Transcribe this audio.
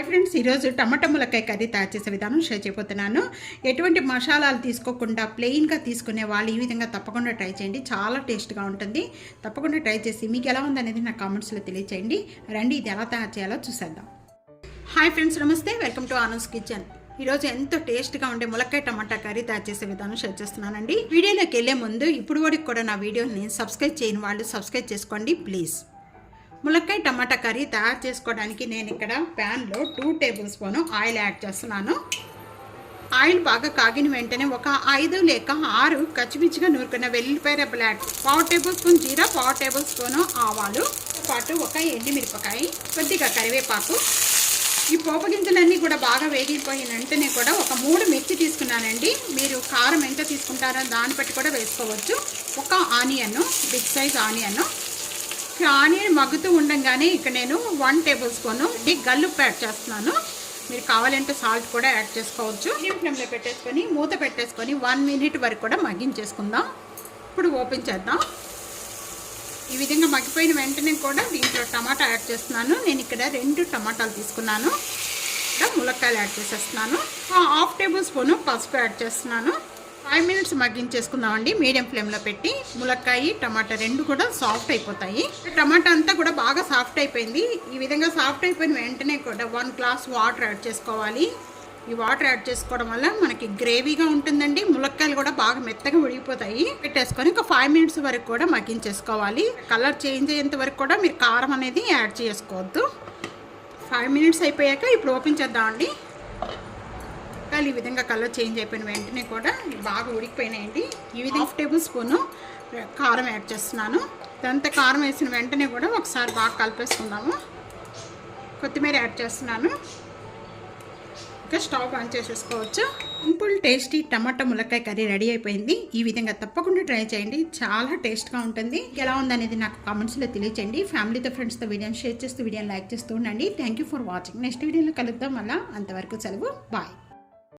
Friends, ఈరోజు టమాటా ములక్కాయ curry తయారు చేసే విధానం షేర్ చేయబోతున్నాను. ఎటువంటి మసాలాలు తీసుకోకుండా ప్లెయిన్గా తీసుకునే వాళ్ళు ఈ విధంగా తప్పకుండా ట్రై చేయండి. చాలా టేస్ట్గా ఉంటుంది. తప్పకుండా ట్రై చేసి మీకు ఎలా ఉందనేది నా కామెంట్స్లో తెలియచేయండి. రండి, ఇది ఎలా తయారు చేయాలో చూసేద్దాం. హాయ్ ఫ్రెండ్స్, నమస్తే. Welcome to Anu's kitchen. ఈరోజు ఎంతో టేస్ట్గా ఉండే ములక్కాయ టమాటా కర్రీ తయారు చేసే విధానం షేర్ చేస్తున్నానండి. వీడియోలోకి వెళ్ళే ముందు ఇప్పుడు వరకు కూడా నా వీడియోని సబ్స్క్రైబ్ చేయని వాళ్ళు సబ్స్క్రైబ్ చేసుకోండి ప్లీజ్. ములక్కాయ టమాటా కర్రీ తయారు చేసుకోవడానికి నేను ఇక్కడ ప్యాన్లో 2 టేబుల్ స్పూన్ ఆయిల్ యాడ్ చేస్తున్నాను. ఆయిల్ బాగా కాగిన వెంటనే ఒక 5 లేక 6 కచ్చిపిచ్చిగా నూరుకున్న వెల్లుల్లిపాయ రెబ్బలు యాడ్, 1/2 టేబుల్ స్పూన్ జీరా, 1/2 టేబుల్ స్పూన్ ఆవాలు పాటు ఒక ఎండుమిరపకాయ, కొద్దిగా కరివేపాకు. ఈ పోపు గింజలన్నీ కూడా బాగా వేగిపోయిన వెంటనే కూడా ఒక 3 మిర్చి తీసుకున్నానండి. మీరు కారం ఎంత తీసుకుంటారో దాన్ని బట్టి కూడా వేసుకోవచ్చు. ఒక onion, big size onion. Onion మగ్గుతూ ఉండగానే ఇక్కడ నేను 1 టేబుల్ స్పూన్ గల్లుప్పు యాడ్ చేస్తున్నాను. మీరు కావాలంటే సాల్ట్ కూడా యాడ్ చేసుకోవచ్చు. మీడియం ఫ్లేమ్లో పెట్టేసుకొని మూత పెట్టేసుకొని 1 మినిట్ వరకు కూడా మగ్గించేసుకుందాం. ఇప్పుడు ఓపెన్ చేద్దాం. ఈ విధంగా మగ్గిపోయిన వెంటనే కూడా దీంట్లో టమాటా యాడ్ చేస్తున్నాను. నేను ఇక్కడ 2 టమాటాలు తీసుకున్నాను. ఇక్కడ ములక్కాయలు యాడ్ చేసేస్తున్నాను. 1/2 టేబుల్ స్పూన్ పసుపు యాడ్ చేస్తున్నాను. 5 మినిట్స్ మగ్గించేసుకుందామండి మీడియం ఫ్లేమ్లో పెట్టి. ములక్కాయ టమాటా 2 కూడా సాఫ్ట్ అయిపోతాయి. టమాటా అంతా కూడా బాగా సాఫ్ట్ అయిపోయింది. ఈ విధంగా సాఫ్ట్ అయిపోయిన వెంటనే కూడా 1 గ్లాస్ వాటర్ యాడ్ చేసుకోవాలి. ఈ వాటర్ యాడ్ చేసుకోవడం వల్ల మనకి గ్రేవీగా ఉంటుందండి. ములక్కాయలు కూడా బాగా మెత్తగా ఉడికిపోతాయి. పెట్టేసుకొని ఒక 5 మినిట్స్ వరకు కూడా మగ్గించేసుకోవాలి. కలర్ చేంజ్ అయ్యేంత వరకు కూడా మీరు కారం అనేది యాడ్ చేసుకోవద్దు. 5 మినిట్స్ అయిపోయాక ఇప్పుడు ఓపెన్ చేద్దామండి. ఈ విధంగా కలర్ చేంజ్ అయిపోయిన వెంటనే కూడా బాగా ఉడికిపోయినాయండి. ఈ విధంగా 1/2 టేబుల్ స్పూన్ కారం యాడ్ చేస్తున్నాను. ఇదంతా కారం వేసిన వెంటనే కూడా ఒకసారి బాగా కలిపేసుకుందాము. కొత్తిమీర యాడ్ చేస్తున్నాను. ఇంకా స్టవ్ ఆన్ చేసేసుకోవచ్చు. సింపుల్ టేస్టీ టమాటా ములక్కాయ కర్రీ రెడీ అయిపోయింది. ఈ విధంగా తప్పకుండా ట్రై చేయండి. చాలా టేస్ట్గా ఉంటుంది. ఎలా ఉందనేది నాకు కామెంట్స్లో తెలియచేయండి. ఫ్యామిలీతో ఫ్రెండ్స్తో వీడియోని షేర్ చేస్తూ వీడియోని లైక్ చేస్తూ ఉండండి. Thank you for watching. Next వీడియోలో కలుద్దాం. మళ్ళీ అంతవరకు సెలవు. బాయ్.